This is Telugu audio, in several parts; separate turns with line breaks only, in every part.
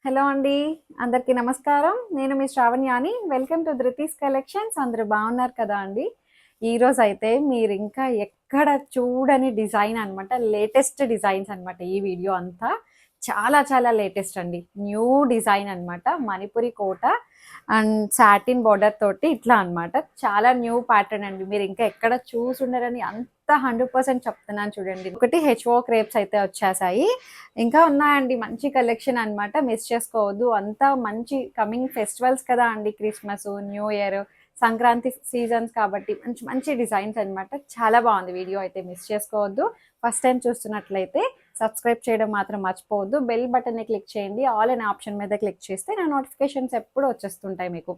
హలో అండి. అందరికీ నమస్కారం. నేను మీ శ్రావణ్యాని. Welcome to Dhruthi's collections. అందరూ బాగున్నారు కదా అండి. ఈరోజైతే మీరింకా ఎక్కడ చూడని డిజైన్ అనమాట. లేటెస్ట్ డిజైన్స్ అనమాట. ఈ వీడియో అంతా చాలా చాలా లేటెస్ట్ అండి. న్యూ డిజైన్ అనమాట. Manipuri quota and satin border తోటి ఇట్లా అనమాట. చాలా న్యూ ప్యాటర్న్ అండి. మీరు ఇంకా ఎక్కడ చూసుండరని అంత 100% చెప్తున్నాను చూడండి. ఒకటి హెచ్ఓ క్రేప్స్ అయితే వచ్చేసాయి. ఇంకా ఉన్నాయండి మంచి కలెక్షన్ అనమాట. మిస్ చేసుకోవద్దు. అంతా మంచి కమింగ్ ఫెస్టివల్స్ కదా అండి. Christmas, new year, Sankranti seasons కాబట్టి మంచి మంచి డిజైన్స్ అనమాట. చాలా బాగుంది. వీడియో అయితే మిస్ చేసుకోవద్దు. ఫస్ట్ టైం చూస్తున్నట్లయితే సబ్స్క్రైబ్ చేయడం మాత్రం మర్చిపోవద్దు. బెల్ బటన్ని క్లిక్ చేయండి. ఆల్ అనే ఆప్షన్ మీద క్లిక్ చేస్తే నా నోటిఫికేషన్స్ ఎప్పుడు వచ్చేస్తుంటాయి మీకు.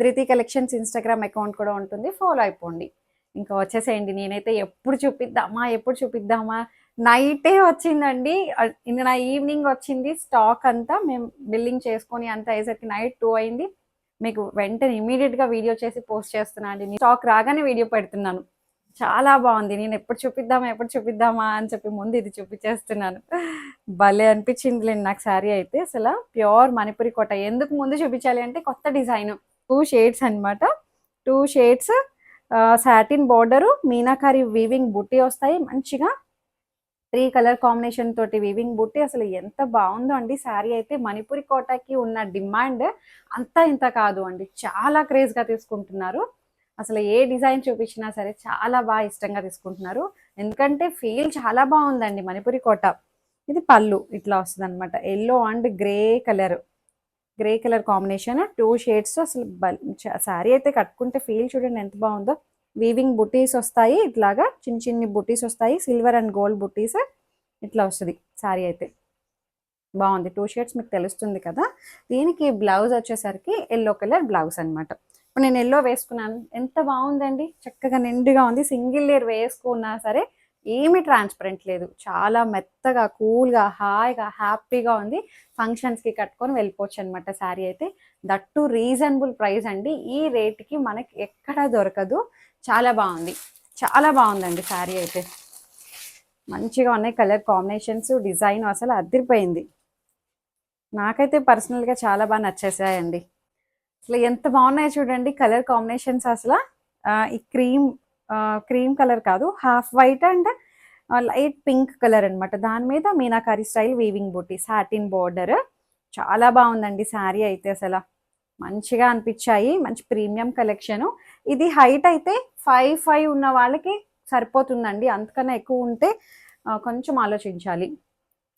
ధృతి కలెక్షన్స్ ఇన్స్టాగ్రామ్ అకౌంట్ కూడా ఉంటుంది, ఫాలో అయిపోండి. ఇంకా వచ్చేసేయండి. నేనైతే ఎప్పుడు చూపిద్దామా నైటే వచ్చిందండి. నిన్న ఈవినింగ్ వచ్చింది స్టాక్ అంతా. మేము బిల్లింగ్ చేసుకొని అంతా అయ్యేసరికి నైట్ 2 అయింది. మీకు వెంటనే ఇమీడియట్గా వీడియో చేసి పోస్ట్ చేస్తున్నా అండి. స్టాక్ రాగానే వీడియో పెడుతున్నాను. చాలా బాగుంది. నేను ఎప్పుడు చూపిద్దామా అని చెప్పి ముందు ఇది చూపించేస్తున్నాను. భలే అనిపించిందిలేండి నాకు శారీ అయితే. అసలు ప్యూర్ మణిపురి కోట. ఎందుకు ముందు చూపించాలి అంటే కొత్త డిజైన్ 2 షేడ్స్ అనమాట. 2 shades satin border, meenakari weaving బుట్టి వస్తాయి. మంచిగా 3 కలర్ కాంబినేషన్ తోటి వీవింగ్ బుట్టి. అసలు ఎంత బాగుందో అండి శారీ అయితే. మణిపురి కోటకి ఉన్న డిమాండ్ అంతా ఇంత కాదు అండి. చాలా క్రేజ్గా తీసుకుంటున్నారు. అసలు ఏ డిజైన్ చూపించినా సరే చాలా బాగా ఇష్టంగా తీసుకుంటున్నారు. ఎందుకంటే ఫీల్ చాలా బాగుందండి మణిపురి కోట. ఇది పళ్ళు ఇట్లా వస్తుంది అనమాట. Yellow and grey colour combination 2 shades. అసలు శారీ అయితే కట్టుకుంటే ఫీల్ చూడండి ఎంత బాగుందో. వీవింగ్ బుటీస్ వస్తాయి. ఇట్లాగా చిన్న చిన్ని బుటీస్ వస్తాయి. సిల్వర్ అండ్ గోల్డ్ బుటీస్ ఇట్లా వస్తుంది శారీ అయితే. బాగుంది. 2 షేడ్స్ మీకు తెలుస్తుంది కదా. దీనికి బ్లౌజ్ వచ్చేసరికి ఎల్లో కలర్ బ్లౌజ్ అనమాట. ఇప్పుడు నేను ఎల్లో వేసుకున్నాను. ఎంత బాగుందండి. చక్కగా నిండుగా ఉంది. సింగిల్ లేయర్ వేసుకున్నా సరే ఏమీ ట్రాన్స్పరెంట్ లేదు. చాలా మెత్తగా, కూల్గా, హాయిగా, హ్యాపీగా ఉంది. ఫంక్షన్స్కి కట్టుకొని వెళ్ళిపోవచ్చు అనమాట శారీ అయితే. దట్టు రీజనబుల్ ప్రైస్ అండి. ఈ రేట్కి మనకి ఎక్కడా దొరకదు. చాలా బాగుంది. చాలా బాగుందండి శారీ అయితే. మంచిగా ఉన్నాయి కలర్ కాంబినేషన్స్. డిజైన్ అసలు అదిరిపోయింది. నాకైతే పర్సనల్గా చాలా బాగా నచ్చేసాయండి. అసలు ఎంత బాగున్నాయో చూడండి కలర్ కాంబినేషన్స్. అసలు ఈ క్రీమ్ కలర్ కాదు, half white and light pink colour అనమాట. దాని మీద మీనాకారి స్టైల్ వీవింగ్ బూటీ, సాటిన్ బోర్డర్. చాలా బాగుందండి శారీ అయితే. అసలు మంచిగా అనిపించాయి. మంచి ప్రీమియం కలెక్షను. ఇది హైట్ అయితే 5'5" ఉన్న వాళ్ళకి సరిపోతుందండి. అంతకన్నా ఎక్కువ ఉంటే కొంచెం ఆలోచించాలి.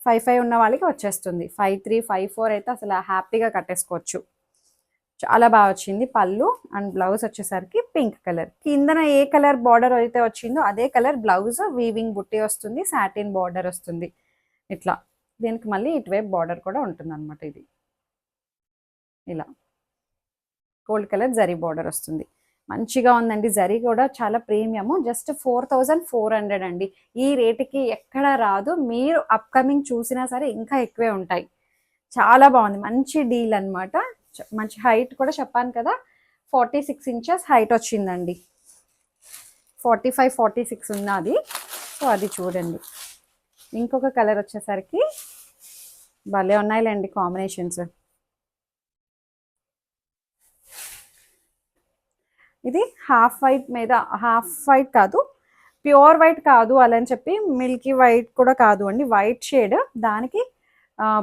5'5" ఉన్న వాళ్ళకి వచ్చేస్తుంది. 5'3", 5'4" అయితే అసలు హ్యాపీగా కట్టేసుకోవచ్చు. చాలా బాగా వచ్చింది. పళ్ళు అండ్ బ్లౌజ్ వచ్చేసరికి పింక్ కలర్. కిందన ఏ కలర్ బార్డర్ అయితే వచ్చిందో అదే కలర్ బ్లౌజ్. వీవింగ్ బుట్టి వస్తుంది. సాటిన్ బార్డర్ వస్తుంది ఇట్లా. దీనికి మళ్ళీ ఇటువైపు బార్డర్ కూడా ఉంటుంది అనమాట. ఇది ఇలా గోల్డ్ కలర్ జరీ బార్డర్ వస్తుంది. మంచిగా ఉందండి. జరీ కూడా చాలా ప్రీమియము. జస్ట్ 4400 అండి. ఈ రేటుకి ఎక్కడ రాదు. మీరు అప్కమింగ్ చూసినా సరే ఇంకా ఎక్కువే ఉంటాయి. చాలా బాగుంది. మంచి డీల్ అనమాట. మంచి హైట్ కూడా చెప్పాను కదా, 46 ఇంచెస్ హైట్ వచ్చిందండి. 45, 46 ఉన్నది. సో అది చూడండి. ఇంకొక కలర్ వచ్చేసరికి భలే ఉన్నాయిలేండి కాంబినేషన్స్. ఇది హాఫ్ వైట్ మీద, హాఫ్ వైట్ కాదు, ప్యూర్ వైట్ కాదు అలా అని చెప్పి మిల్కీ వైట్ కూడా కాదు అండి. వైట్ షేడ్, దానికి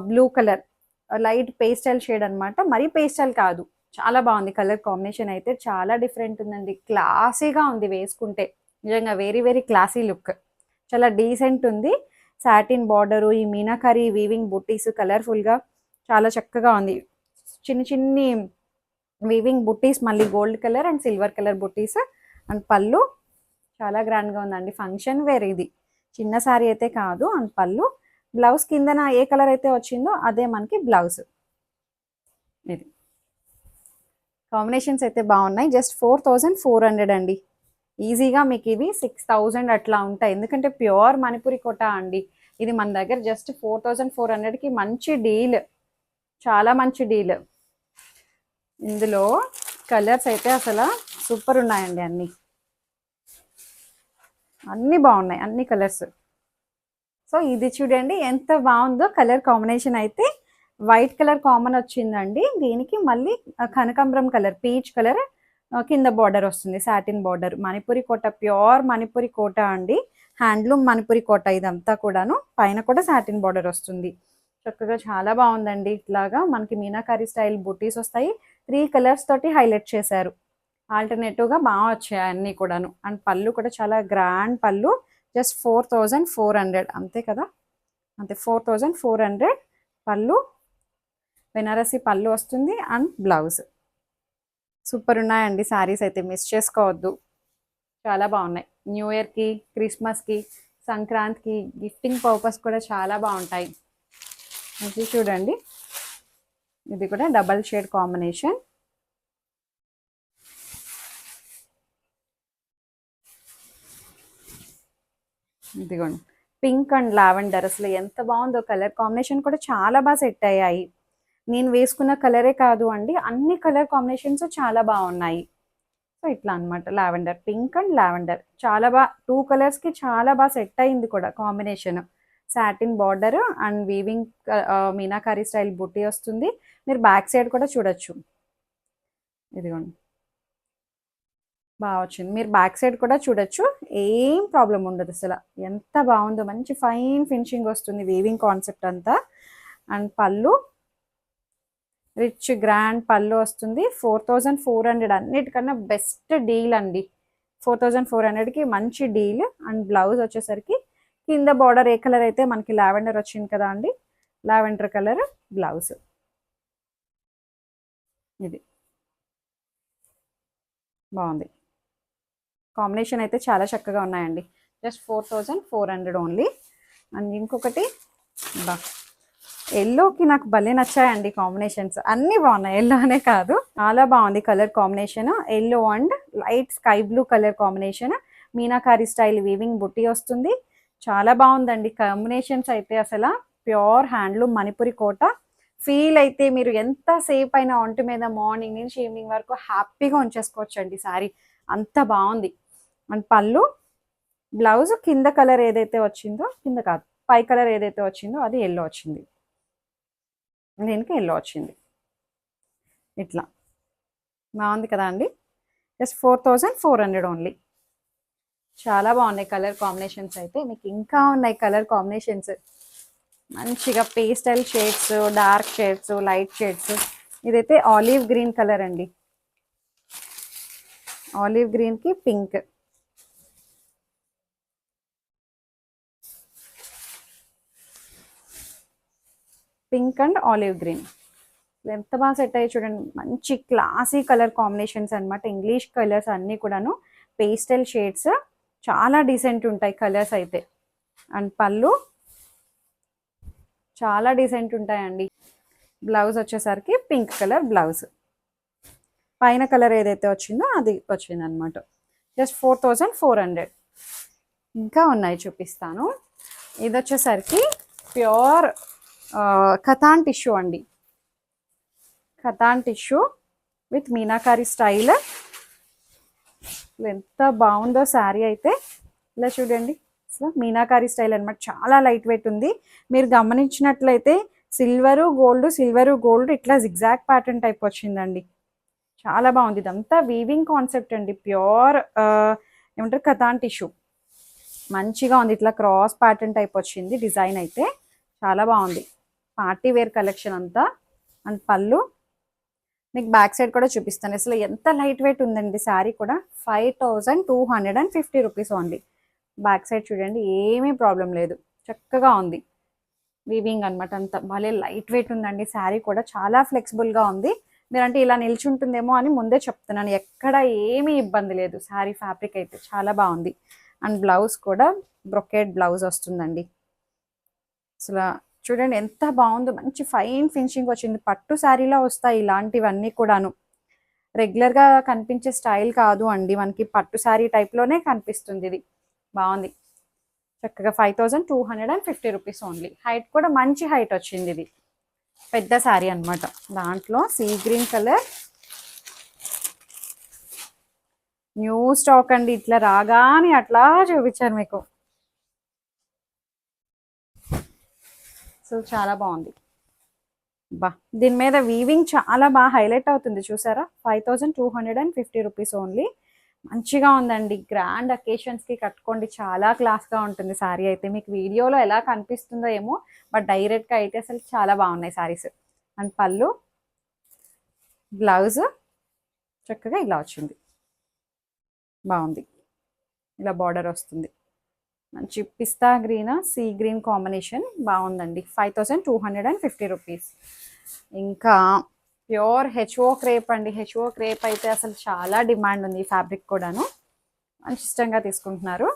blue colour, light pastel shade అనమాట. మరీ పేస్టల్ కాదు. చాలా బాగుంది కలర్ కాంబినేషన్ అయితే. చాలా డిఫరెంట్ ఉందండి. క్లాసీగా ఉంది వేసుకుంటే. నిజంగా వెరీ వెరీ క్లాసీ లుక్. చాలా డీసెంట్ ఉంది. సాటిన్ బార్డరు, ఈ మీనాకారి వీవింగ్ బుట్టీస్ కలర్ఫుల్గా చాలా చక్కగా ఉంది. చిన్న చిన్ని వీవింగ్ బుట్టీస్, మళ్ళీ gold colour and silver colour బుట్టీస్ అండ్ పళ్ళు చాలా గ్రాండ్గా ఉందండి. ఫంక్షన్ వేర్ ఇది, చిన్న శారీ అయితే కాదు. అండ్ పళ్ళు, బ్లౌజ్ కిందన ఏ కలర్ అయితే వచ్చిందో అదే మనకి బ్లౌజ్. ఇది కాంబినేషన్స్ అయితే బాగున్నాయి. జస్ట్ 4400 అండి. ఈజీగా మీకు ఇవి 6000 అట్లా ఉంటాయి. ఎందుకంటే ప్యూర్ మణిపురి కోట అండి. ఇది మన దగ్గర జస్ట్ 4400కి మంచి డీల్. చాలా మంచి డీల్. ఇందులో కలర్స్ అయితే అసలు సూపర్ ఉన్నాయండి. అన్నీ బాగున్నాయి, అన్ని కలర్స్. సో ఇది చూడండి ఎంత బాగుందో కలర్ కాంబినేషన్ అయితే. వైట్ కలర్ కామన్ వచ్చిందండి. దీనికి మళ్ళీ కనకాంబరం కలర్, పీచ్ కలర్ కింద బార్డర్ వస్తుంది, సాటిన్ బార్డర్. మణిపురి కోట, ప్యూర్ మణిపురి కోట అండి. హ్యాండ్లూమ్ మణిపురి కోట ఇదంతా కూడాను. పైన కూడా సాటిన్ బార్డర్ వస్తుంది. చక్కగా చాలా బాగుందండి. ఇట్లాగా మనకి మీనాకారి స్టైల్ బుటీస్ వస్తాయి. 3 కలర్స్ తోటి హైలైట్ చేశారు. ఆల్టర్నేటివ్గా బాగా వచ్చాయి అన్నీ కూడాను. అండ్ పళ్ళు కూడా చాలా గ్రాండ్ పళ్ళు. జస్ట్ 4400 అంతే కదా, అంతే 4400 పళ్ళు. బెనారసి పళ్ళు వస్తుంది అండ్ బ్లౌజ్. సూపర్ ఉన్నాయండి శారీస్ అయితే, మిస్ చేసుకోవద్దు. చాలా బాగున్నాయి. న్యూ ఇయర్కి, క్రిస్మస్కి, సంక్రాంతికి గిఫ్టింగ్ పర్పస్ కూడా చాలా బాగుంటాయి. ఇది చూడండి, ఇది కూడా డబల్ షేడ్ కాంబినేషన్. ఇదిగోండి, పింక్ అండ్ లావెండర్. అసలు ఎంత బాగుందో కలర్ కాంబినేషన్ కూడా చాలా బాగా సెట్ అయ్యాయి. నేను వేసుకున్న కలరే కాదు అండి, అన్ని కలర్ కాంబినేషన్స్ చాలా బాగున్నాయి. సో ఇట్లా అనమాట, లావెండర్, పింక్ అండ్ లావెండర్ చాలా బాగా 2 కలర్స్కి చాలా బాగా సెట్ అయింది కూడా combination. Satin border and weaving meenakari style బుట్టి వస్తుంది. మీరు బ్యాక్ సైడ్ కూడా చూడొచ్చు. ఇదిగోండి, బాగా వచ్చింది. మీరు బ్యాక్ సైడ్ కూడా చూడొచ్చు, ఏం ప్రాబ్లం ఉండదు అసలు. ఎంత బాగుందో, మంచి ఫైన్ ఫినిషింగ్ వస్తుంది, వీవింగ్ కాన్సెప్ట్ అంతా. అండ్ పళ్ళు రిచ్ గ్రాండ్ పళ్ళు వస్తుంది. 4400 అన్నిటికన్నా బెస్ట్ డీల్ అండి. 4400కి మంచి డీల్. అండ్ బ్లౌజ్ వచ్చేసరికి కింద బార్డర్ ఏ కలర్ అయితే మనకి లావెండర్ వచ్చింది కదా అండి, లావెండర్ కలర్ బ్లౌజ్. ఇది బాగుంది, కాంబినేషన్ అయితే చాలా చక్కగా ఉన్నాయండి. Just 4400 only. అండ్ ఇంకొకటి బా, ఎల్లోకి నాకు భలే నచ్చాయండి కాంబినేషన్స్, అన్నీ బాగున్నాయి. ఎల్లో అనే కాదు, చాలా బాగుంది colour combination. Yellow and light sky blue colour combination. Meenakari style weaving బుట్టి వస్తుంది. చాలా బాగుందండి కాంబినేషన్స్ అయితే. అసలు ప్యూర్ హ్యాండ్లూమ్ మణిపురి కోట ఫీల్ అయితే మీరు ఎంతసేపు అయినా ఒంటి మీద మార్నింగ్ నుంచి ఈవినింగ్ వరకు హ్యాపీగా ఉంచేసుకోవచ్చు అండి శారీ, అంత బాగుంది. అండ్ పళ్ళు, బ్లౌజ్ కింద కలర్ ఏదైతే వచ్చిందో, కింద కాదు పై కలర్ ఏదైతే వచ్చిందో అది ఎల్లో వచ్చింది, దీనికి ఎల్లో వచ్చింది. ఇట్లా బాగుంది కదా అండి. Just 4400 only. చాలా బాగున్నాయి కలర్ కాంబినేషన్స్ అయితే. మీకు ఇంకా ఉన్నాయి కలర్ కాంబినేషన్స్ మంచిగా, pastel shades, dark shades, light shades. ఇదైతే ఆలివ్ గ్రీన్ కలర్ అండి, ఆలివ్ గ్రీన్కి pink. Pink and olive green ఎంత బాగా సెట్ అయ్యి చూడండి. మంచి క్లాసీ కలర్ కాంబినేషన్స్ అనమాట. ఇంగ్లీష్ కలర్స్ అన్నీ కూడాను పేస్టల్ షేడ్స్, చాలా డీసెంట్ ఉంటాయి కలర్స్ అయితే. అండ్ పళ్ళు చాలా డీసెంట్ ఉంటాయండి. బ్లౌజ్ వచ్చేసరికి పింక్ కలర్ బ్లౌజ్, పైన కలర్ ఏదైతే వచ్చిందో అది వచ్చింది అనమాట. జస్ట్ 4400. ఇంకా ఉన్నాయి చూపిస్తాను. ఇది వచ్చేసరికి ప్యూర్ కథాన్ టిష్యూ అండి, katan tissue with meenakari style. ఎంత బాగుందో శారీ అయితే. ఇలా చూడండి, అసలు మీనాకారి స్టైల్ అనమాట. చాలా లైట్ వెయిట్ ఉంది. మీరు గమనించినట్లయితే సిల్వరు గోల్డ్, సిల్వరు గోల్డ్ ఇట్లా జిగ్జాగ్ ప్యాటర్న్ టైప్ వచ్చిందండి. చాలా బాగుంది. ఇదంతా వీవింగ్ కాన్సెప్ట్ అండి, ప్యూర్ ఏమంటారు కథాన్ టిష్యూ. మంచిగా ఉంది, ఇట్లా క్రాస్ ప్యాటర్న్ టైప్ వచ్చింది డిజైన్ అయితే. చాలా బాగుంది, పార్టీ వేర్ కలెక్షన్ అంతా. అండ్ పళ్ళు మీకు బ్యాక్ సైడ్ కూడా చూపిస్తాను. అసలు ఎంత లైట్ వెయిట్ ఉందండి శారీ కూడా. 5250 రూపీస్ ఓన్లీ. బ్యాక్ సైడ్ చూడండి, ఏమీ ప్రాబ్లం లేదు, చక్కగా ఉంది. వీవింగ్ అనమాట, అంత భలే లైట్ వెయిట్ ఉందండి శారీ కూడా. చాలా ఫ్లెక్సిబుల్గా ఉంది. మీరంటే ఇలా నిల్చుంటుందేమో అని ముందే చెప్తున్నాను, ఎక్కడ ఏమీ ఇబ్బంది లేదు. శారీ ఫ్యాబ్రిక్ అయితే చాలా బాగుంది. అండ్ బ్లౌజ్ కూడా బ్రొకేడ్ బ్లౌజ్ వస్తుందండి. అసలు చూడండి ఎంత బాగుందో, మంచి ఫైన్ ఫినిషింగ్ వచ్చింది. పట్టు శారీలో వస్తాయి ఇలాంటివన్నీ కూడాను. రెగ్యులర్గా కనిపించే స్టైల్ కాదు అండి, మనకి పట్టు శారీ టైప్లోనే కనిపిస్తుంది. ఇది బాగుంది చక్కగా. 5250 రూపీస్ ఓన్లీ. హైట్ కూడా మంచి హైట్ వచ్చింది. ఇది పెద్ద శారీ అనమాట. దాంట్లో sea green colour new stock అండి. ఇట్లా రాగానే అట్లా చూపించారు మీకు. సో చాలా బాగుంది. బా దీని మీద వీవింగ్ చాలా బాగా హైలైట్ అవుతుంది చూసారా. 5250 రూపీస్ ఓన్లీ. మంచిగా ఉందండి. గ్రాండ్ అకేషన్స్కి కట్టుకోండి, చాలా క్లాస్గా ఉంటుంది శారీ అయితే. మీకు వీడియోలో ఎలా కనిపిస్తుందో ఏమో, బట్ డైరెక్ట్గా అయితే అసలు చాలా బాగున్నాయి శారీస్. అండ్ పళ్ళు, బ్లౌజ్ చక్కగా ఇలా వచ్చింది, బాగుంది. ఇలా బార్డర్ వస్తుంది, మంచి పిస్తా గ్రీన్ సీ గ్రీన్ కాంబినేషన్, బాగుందండి. 5250 రూపీస్. ఇంకా ప్యూర్ హెచ్ఓ క్రేప్ అండి. హెచ్ఓ క్రేప్ అయితే అసలు చాలా డిమాండ్ ఉంది. ఈ ఫ్యాబ్రిక్ కూడాను మంచి ఇష్టంగా తీసుకుంటున్నారు.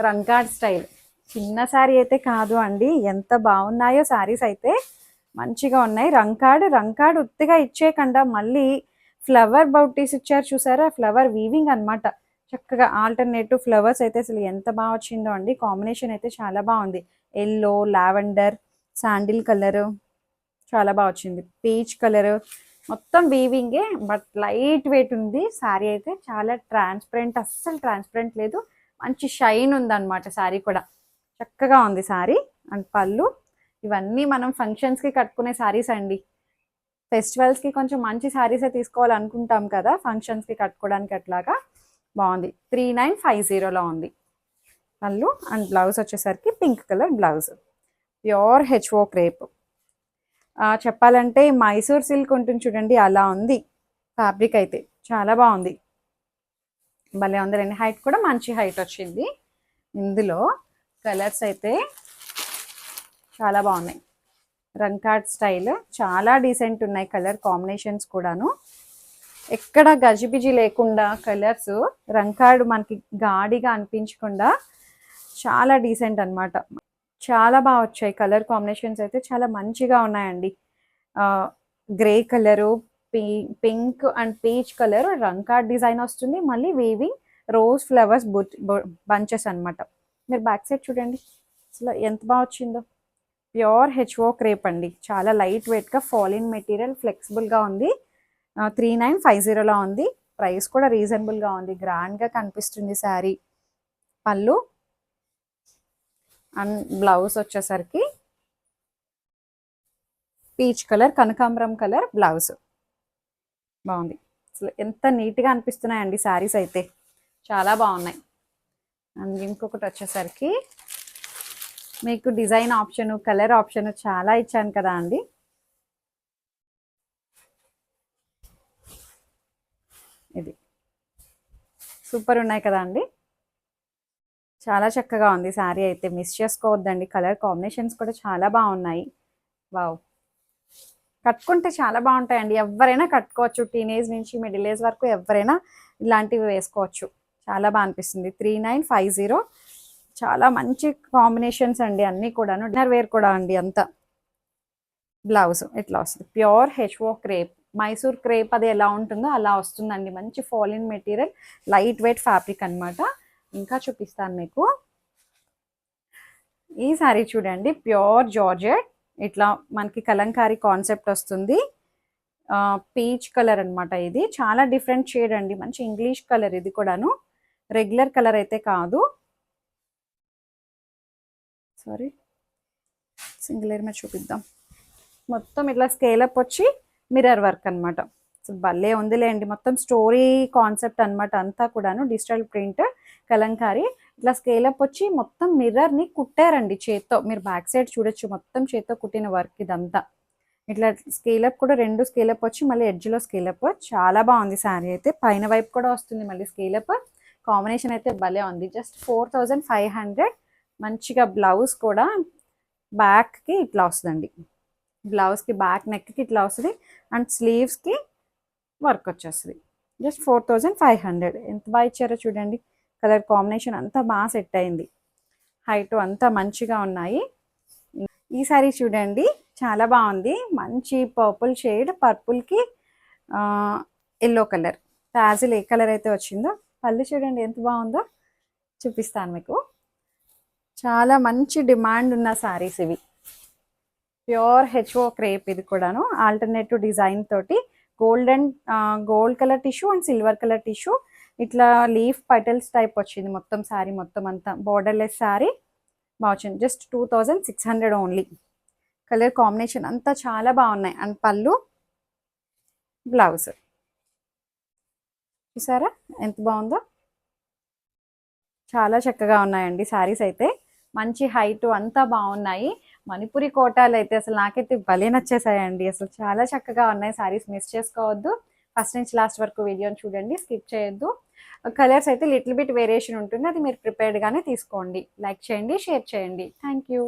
రంగాడ్ స్టైల్ చిన్న శారీ అయితే కాదు అండి, ఎంత బాగున్నాయో శారీస్ అయితే. మంచిగా ఉన్నాయి. రంకాడ్ ఉత్తిగా ఇచ్చేయకుండా మళ్ళీ ఫ్లవర్ బౌటీస్ ఇచ్చారు చూసారా, ఫ్లవర్ వీవింగ్ అనమాట. చక్కగా ఆల్టర్నేటివ్ ఫ్లవర్స్ అయితే అసలు ఎంత బాగా వచ్చిందో అండి. కాంబినేషన్ అయితే చాలా బాగుంది. ఎల్లో, లావెండర్, శాండిల్ కలర్ చాలా బాగా వచ్చింది. పీచ్ కలర్, మొత్తం వీవింగే, బట్ లైట్ వెయిట్ ఉంది శారీ అయితే. చాలా ట్రాన్స్పరెంట్, అస్సలు ట్రాన్స్పరెంట్ లేదు, మంచి షైన్ ఉందన్నమాట శారీ కూడా. చక్కగా ఉంది శారీ. అండ్ పళ్ళు, ఇవన్నీ మనం ఫంక్షన్స్కి కట్టుకునే శారీస్ అండి. ఫెస్టివల్స్కి కొంచెం మంచి శారీసే తీసుకోవాలనుకుంటాం కదా, ఫంక్షన్స్కి కట్టుకోవడానికి. అట్లాగా బాగుంది. 3950లో ఉంది పళ్ళు. అండ్ బ్లౌజ్ వచ్చేసరికి pink colour blouse, pure HO crepe. చెప్పాలంటే మైసూర్ సిల్క్ ఉంటుంది చూడండి, అలా ఉంది ఫ్యాబ్రిక్ అయితే. చాలా బాగుంది, భలే ఉంది. రెండు హైట్ కూడా మంచి హైట్ వచ్చింది. ఇందులో కలర్స్ అయితే చాలా బాగున్నాయి. రంకాడ్ స్టైల్ చాలా డీసెంట్ ఉన్నాయి కలర్ కాంబినేషన్స్ కూడాను. ఎక్కడ గజిబిజి లేకుండా కలర్స్, రంకాడ్ మనకి గాడిగా అనిపించకుండా చాలా డీసెంట్ అనమాట. చాలా బాగా వచ్చాయి కలర్ కాంబినేషన్స్ అయితే, చాలా మంచిగా ఉన్నాయండి. Grey colour, pink and peach colour రంకాడ్ డిజైన్ వస్తుంది. మళ్ళీ వీవింగ్ రోజ్ ఫ్లవర్స్ బంచెస్ అనమాట. మీరు బ్యాక్ సైడ్ చూడండి అసలు ఎంత బాగా వచ్చిందో. ప్యూర్ హెచ్ఓ క్రేప్ అండి, చాలా లైట్ వెయిట్గా ఫాలిన్ మెటీరియల్, ఫ్లెక్సిబుల్గా ఉంది. 3950లో ఉంది. ప్రైస్ కూడా రీజనబుల్గా ఉంది. గ్రాండ్గా కనిపిస్తుంది శారీ. పళ్ళు అండ్ బ్లౌజ్ వచ్చేసరికి పీచ్ కలర్, కనకాంబరం కలర్ బ్లౌజ్, బాగుంది. అసలు ఎంత నీట్గా అనిపిస్తున్నాయండి శారీస్ అయితే, చాలా బాగున్నాయి. అండ్ ఇంకొకటి వచ్చేసరికి మీకు డిజైన్ ఆప్షన్, కలర్ ఆప్షన్ చాలా ఇచ్చాను కదా అండి. ఇది సూపర్ ఉన్నాయి కదా అండి, చాలా చక్కగా ఉంది శారీ అయితే. మిస్ చేసుకోవద్దండి. కలర్ కాంబినేషన్స్ కూడా చాలా బాగున్నాయి. వావ్, కట్టుకుంటే చాలా బాగుంటాయండి. ఎవరైనా కట్టుకోవచ్చు, టీనేజ్ నుంచి మిడిల్ ఏజ్ వరకు ఎవరైనా ఇలాంటివి వేసుకోవచ్చు. చాలా బాగా అనిపిస్తుంది. 3950, చాలా మంచి కాంబినేషన్స్ అండి అన్నీ కూడాను. డిన్నర్ వేర్ కూడా అండి అంతా. బ్లౌజ్ ఇట్లా వస్తుంది, pure HO crepe. Mysore crepe అది ఎలా ఉంటుందో అలా వస్తుందండి. మంచి ఫాలిన్ మెటీరియల్, లైట్ వెయిట్ ఫ్యాబ్రిక్ అనమాట. ఇంకా చూపిస్తాను మీకు. ఈ సారీ చూడండి, ప్యూర్ జార్జెట్, ఇట్లా మనకి కలంకారీ కాన్సెప్ట్ వస్తుంది. పీచ్ కలర్ అనమాట. ఇది చాలా డిఫరెంట్ షేడ్ అండి, మంచి ఇంగ్లీష్ కలర్. ఇది కూడాను రెగ్యులర్ కలర్ అయితే కాదు. సారీ, సింగిల్ ఎయిర్ మీద చూపిద్దాం. మొత్తం ఇట్లా స్కేలప్ వచ్చి మిర్రర్ వర్క్ అనమాట. భలే ఉందిలేండి. మొత్తం స్టోరీ కాన్సెప్ట్ అనమాట అంతా కూడాను. డిజిటల్ ప్రింట్ కలంకారీ, ఇట్లా స్కేలప్ వచ్చి మొత్తం మిర్రర్ని కుట్టారండి చేత్తో. మీరు బ్యాక్ సైడ్ చూడొచ్చు, మొత్తం చేత్తో కుట్టిన వర్క్ ఇదంతా. ఇట్లా స్కేలప్ కూడా, రెండు స్కేలప్ వచ్చి మళ్ళీ ఎడ్జ్లో స్కేలప్. చాలా బాగుంది శారీ అయితే. పైన వైపు కూడా వస్తుంది మళ్ళీ స్కేలప్. కాంబినేషన్ అయితే భలే ఉంది. జస్ట్ 4500. మంచిగా బ్లౌజ్ కూడా బ్యాక్కి ఇట్లా వస్తుందండి. బ్లౌజ్కి బ్యాక్ నెక్కి ఇట్లా వస్తుంది. అండ్ స్లీవ్స్కి వర్క్ వచ్చేస్తుంది. జస్ట్ 4500. ఎంత బాగా ఇచ్చారో చూడండి. కలర్ కాంబినేషన్ అంతా బాగా సెట్ అయింది. హైట్ అంతా మంచిగా ఉన్నాయి. ఈ సారీ చూడండి, చాలా బాగుంది. మంచి పర్పుల్ షేడ్, పర్పుల్కి ఎల్లో కలర్, టాజిల్ ఏ కలర్ అయితే వచ్చిందో. పళ్ళు చూడండి ఎంత బాగుందో, చూపిస్తాను మీకు. చాలా మంచి డిమాండ్ ఉన్న శారీస్ ఇవి. Pure HO crepe. ఇది కూడాను ఆల్టర్నేటివ్ డిజైన్ తోటి gold colour tissue and silver colour tissue, ఇట్లా లీఫ్ పటల్స్ టైప్ వచ్చింది మొత్తం శారీ. మొత్తం అంతా బోర్డర్లెస్ శారీ. బాగా వచ్చింది. Just 2600 only. కలర్ కాంబినేషన్ అంతా చాలా బాగున్నాయి. అండ్ పళ్ళు, బ్లౌజ్ చూసారా ఎంత బాగుందో. చాలా చక్కగా ఉన్నాయండి శారీస్ అయితే. మంచి హైట్ అంతా బాగున్నాయి. మణిపురి కోటాలు అయితే అసలు నాకైతే భలే నచ్చేసాయండి. అసలు చాలా చక్కగా ఉన్నాయి శారీస్. మిస్ చేసుకోవద్దు. ఫస్ట్ నుంచి లాస్ట్ వరకు వీడియోని చూడండి, స్కిప్ చేయొద్దు. కలర్స్ అయితే లిటిల్ బిట్ వేరియేషన్ ఉంటుంది, అది మీరు ప్రిపేర్డ్గానే తీసుకోండి. లైక్ చేయండి, షేర్ చేయండి. Thank you.